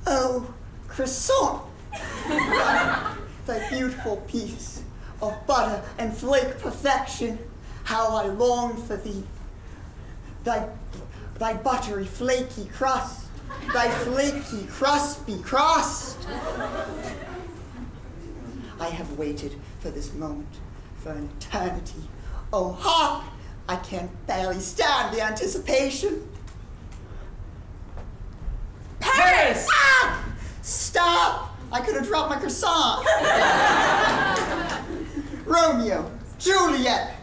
Oh, croissant! Thy beautiful piece of butter and flake perfection, how I long for thee. Thy buttery, flaky crust, thy flaky, crispy crust. I have waited for this moment for an eternity. Oh, hark! I can barely stand the anticipation. Paris! Ah! Stop! I could have dropped my croissant. Romeo, Juliet,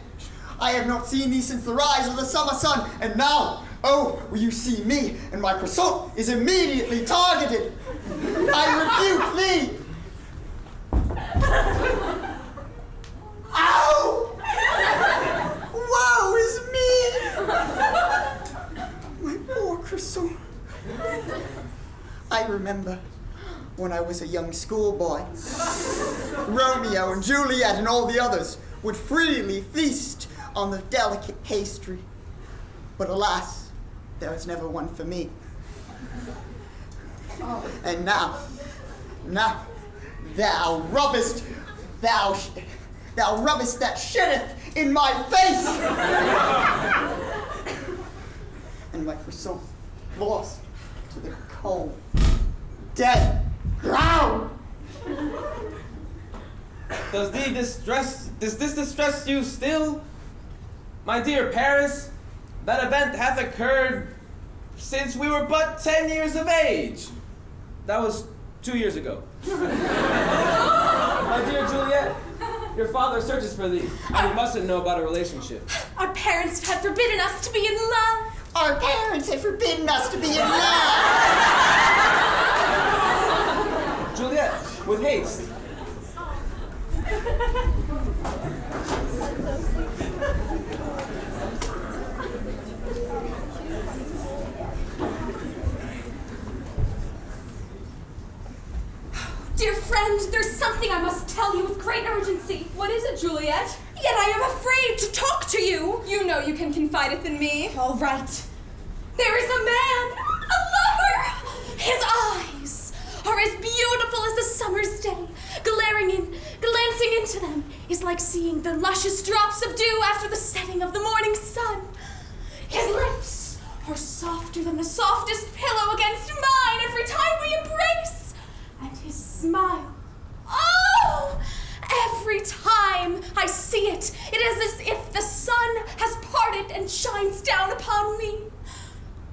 I have not seen thee since the rise of the summer sun, and now, oh, will you see me, and my croissant is immediately targeted. I rebuke thee. Ow! Woe is me! My poor croissant. I remember when I was a young schoolboy, Romeo and Juliet and all the others would freely feast on the delicate pastry. But alas, there was never one for me. And now, thou rubbest that shitteth in my face! And my croissant lost to the cold, dead ground. Does this distress you still? My dear Paris, that event hath occurred since we were but 10 years of age. That was 2 years ago. My dear Juliet, your father searches for thee, and he mustn't know about a relationship. Our parents have forbidden us to be in love. Our parents have forbidden us to be in love. Juliet, with haste. Dear friend, there's something I must tell you with great urgency. What is it, Juliet? Yet I am afraid to talk to you. You know you can confide in me. All right. There is a man, a lover. His eyes are as beautiful as a summer's day. Glancing into them is like seeing the luscious drops of dew after the setting of the morning sun. His lips are softer than the softest pillow against mine every time we embrace. And his smile, oh! Every time I see it, it is as if the sun has parted and shines down upon me.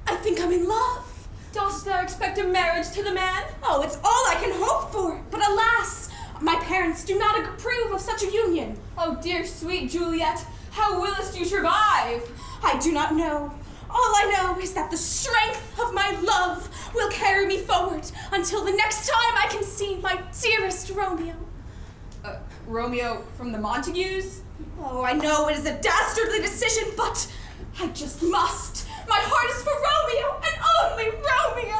I think I'm in love. Dost thou expect a marriage to the man? Oh, it's all I can hope for. But alas, my parents do not approve of such a union. Oh, dear sweet Juliet, how willest you survive? I do not know. All I know is that the strength of my love will carry me forward until the next time I can see my dearest Romeo. Romeo from the Montagues? Oh, I know it is a dastardly decision, but I just must. My heart is for Romeo, and only Romeo.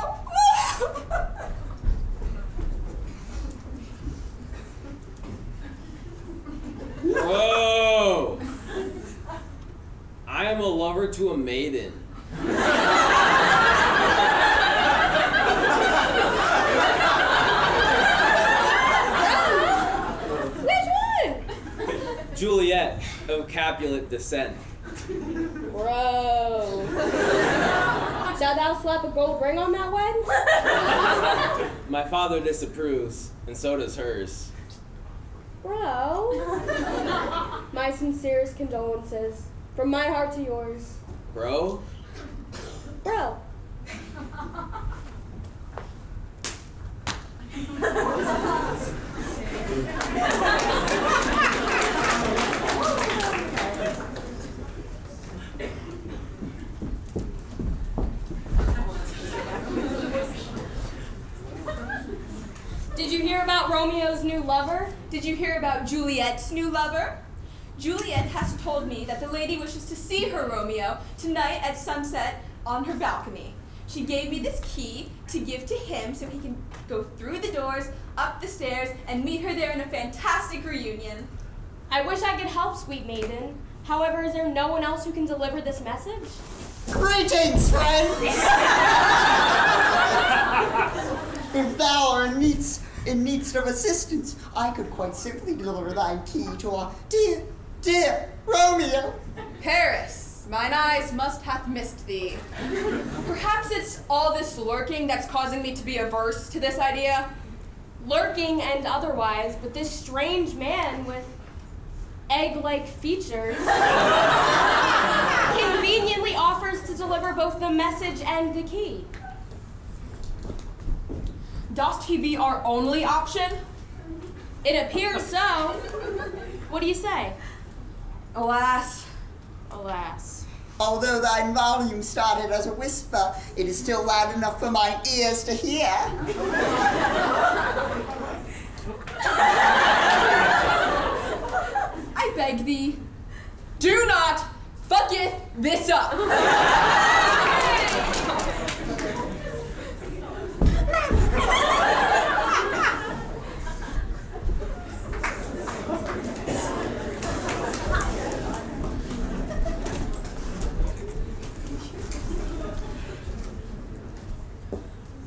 Whoa! I am a lover to a maiden. Which one? Juliet of Capulet descent. Bro. Shall thou slap a gold ring on that one? My father disapproves, and so does hers. Bro. My sincerest condolences. From my heart to yours. Bro? Bro. Did you hear about Romeo's new lover? Did you hear about Juliet's new lover? Juliet has told me that the lady wishes to see her Romeo tonight at sunset on her balcony. She gave me this key to give to him so he can go through the doors, up the stairs, and meet her there in a fantastic reunion. I wish I could help, sweet maiden. However, is there no one else who can deliver this message? Greetings, friends! If thou art in need of assistance, I could quite simply deliver thy key to our dear Romeo. Paris, mine eyes must hath missed thee. Perhaps it's all this lurking that's causing me to be averse to this idea. Lurking and otherwise, but this strange man with egg-like features conveniently offers to deliver both the message and the key. Dost he be our only option? It appears so. What do you say? Alas. Alas. Although thine volume started as a whisper, it is still loud enough for mine ears to hear. I beg thee, do not fucketh this up.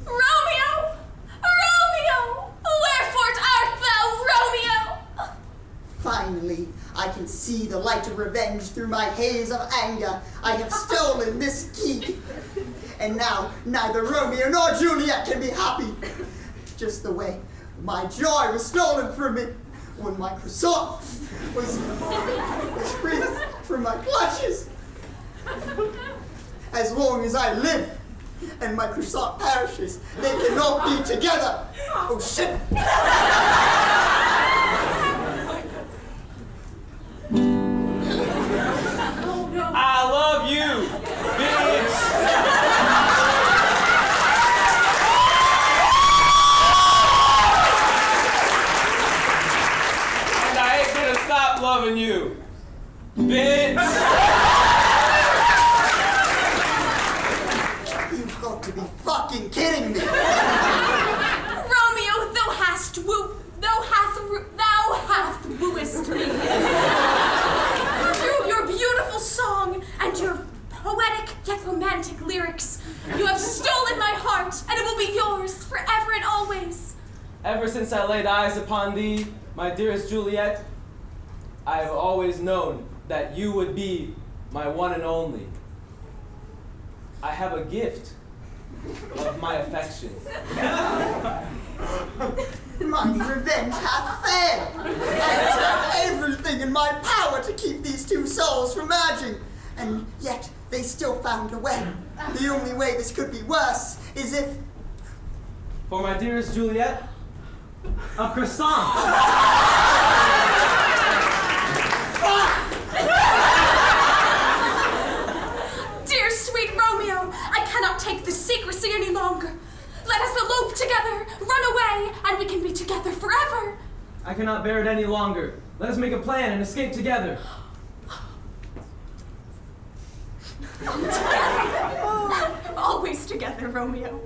Romeo! Romeo! Wherefore art thou, Romeo? Finally, I can see the light of revenge through my haze of anger. I have stolen this key. And now, neither Romeo nor Juliet can be happy. Just the way my joy was stolen from me when my croissant was free from my clutches. As long as I live and my croissant perishes, they cannot be together. Oh, shit. I love you, bitch! And I ain't gonna stop loving you, bitch! You've got to be fucking kidding me. Romeo, thou hast wooest me. Through your beautiful song and your poetic yet romantic lyrics, you have stolen my heart, and it will be yours forever and always. Ever since I laid eyes upon thee, my dearest Juliet, I have always known that you would be my one and only. I have a gift of my affection. My revenge hath failed. I have done everything in my power to keep these two souls from merging, and yet they still found a way. The only way this could be worse is if... For my dearest Juliet, a croissant. Dear sweet Romeo, I cannot take this secrecy any longer. Let us elope together, run away, and we can be together forever. I cannot bear it any longer. Let us make a plan and escape together. Always together, Romeo.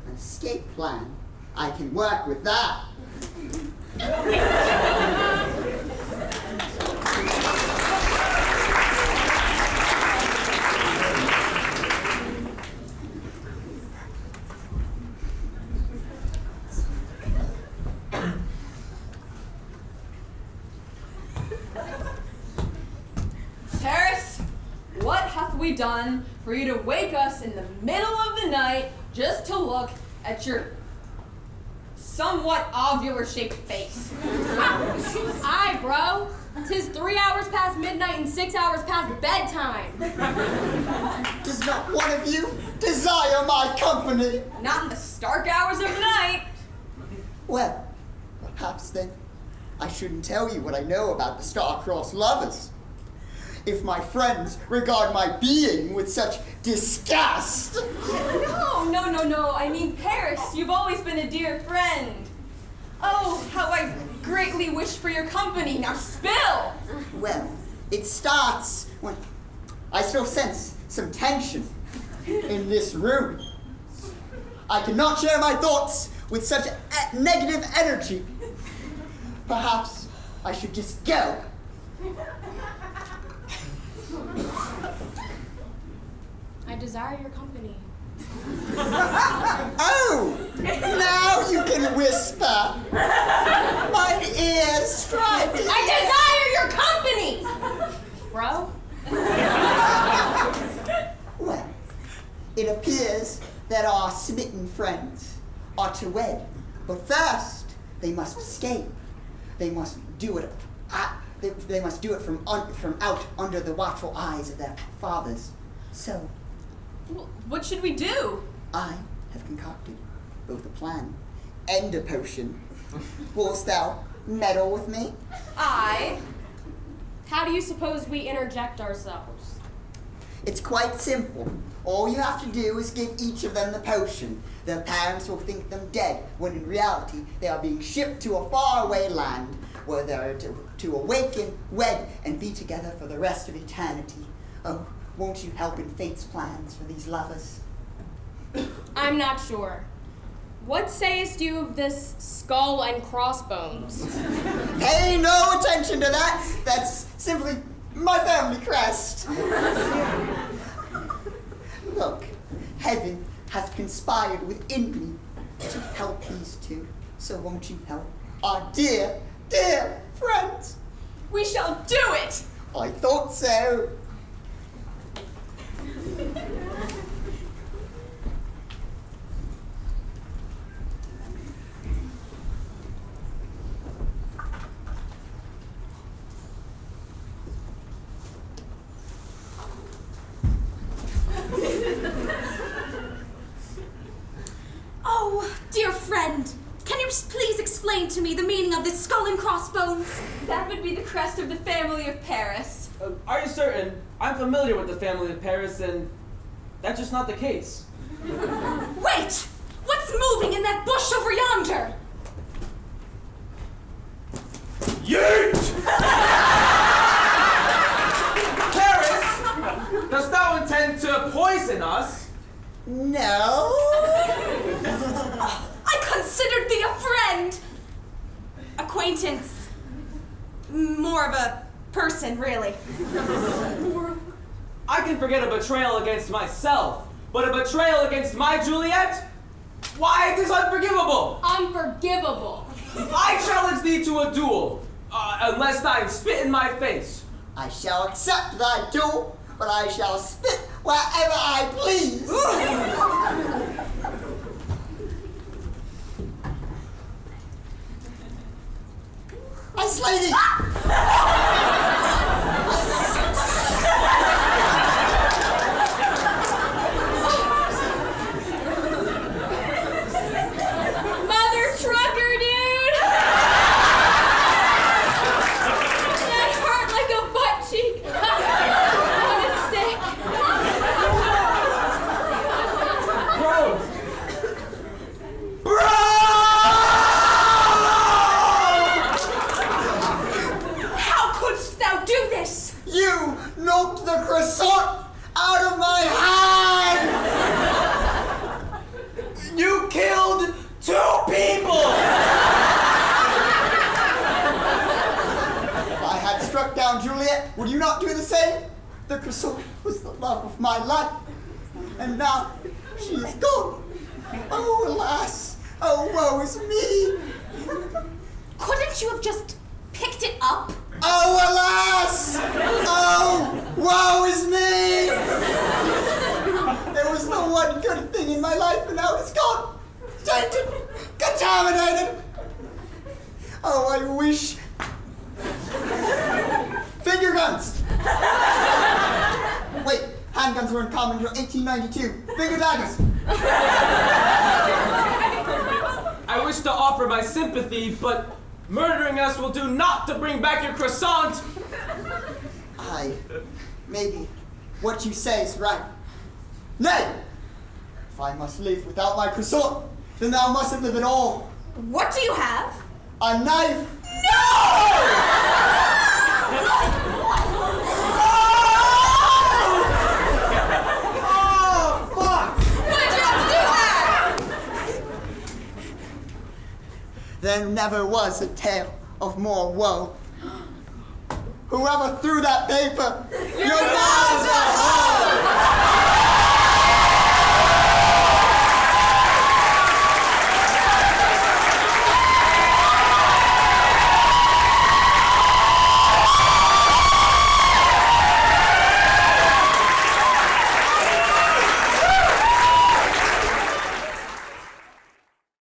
An escape plan. I can work with that. Paris, what hath we done for you to wake us in the middle of the night just to look at your somewhat ovular-shaped face? Aye, bro. 'Tis 3 hours past midnight and 6 hours past bedtime. Does not one of you desire my company? Not in the stark hours of the night. Well, perhaps then I shouldn't tell you what I know about the star-crossed lovers. If my friends regard my being with such disgust. No. I mean, Paris, you've always been a dear friend. Oh, how I greatly wish for your company. Now spill! Well, it starts when I still sense some tension in this room. I cannot share my thoughts with such negative energy. Perhaps I should just go. I desire your company. Oh, now you can whisper. Mine ears strive to I desire your company! Bro? Well, it appears that our smitten friends are to wed, but first they must escape. They must do it. They must do it from out under the watchful eyes of their fathers. So, What should we do? I have concocted both a plan and a potion. Wilt thou meddle with me? How do you suppose we interject ourselves? It's quite simple. All you have to do is give each of them the potion. Their parents will think them dead, when in reality they are being shipped to a faraway land where they are to awaken, wed, and be together for the rest of eternity. Oh, won't you help in fate's plans for these lovers? I'm not sure. What sayest you of this skull and crossbones? Pay no attention to that. That's simply my family crest. Look, heaven has conspired within me to help these two. So won't you help our dear, dear friends? We shall do it! I thought so. Oh, dear friend, can you please explain to me the meaning of this skull and crossbones? That would be the crest of the family of Paris. Are you certain? I'm familiar with the family of Paris, and that's just not the case. Wait! What's moving in that bush over yonder? Yeet! Paris, dost thou intend to poison us? No. I considered thee a friend! Acquaintance. More of a person, really. I can forget a betrayal against myself, but a betrayal against my Juliet? Why, it is unforgivable! Unforgivable. I challenge thee to a duel, unless thou spit in my face. I shall accept thy duel, but I shall spit wherever I please. I slay thee! Mother trucker, dude! That hurt like a butt cheek. On a stick. Bro! How couldst thou do this? You knocked the croissant out of my hand! You killed 2 people! If I had struck down Juliet, would you not do the same? The croissant was the love of my life, and now she is gone. Oh, alas! Oh, woe is me! Couldn't you have just picked it up? Oh, alas! Oh, woe is me! There was the one good thing in my life, and now it's gone. Tainted, contaminated. Oh, I wish. Finger guns. Wait, handguns were in common until 1892. Finger daggers. I wish to offer my sympathy, but murdering us will do naught to bring back your croissant! Maybe what you say is right. Nay! If I must live without my croissant, then thou mustn't live at all. What do you have? A knife! Why'd you have to do that? there never was a tale of more woe. Whoever threw that paper, you're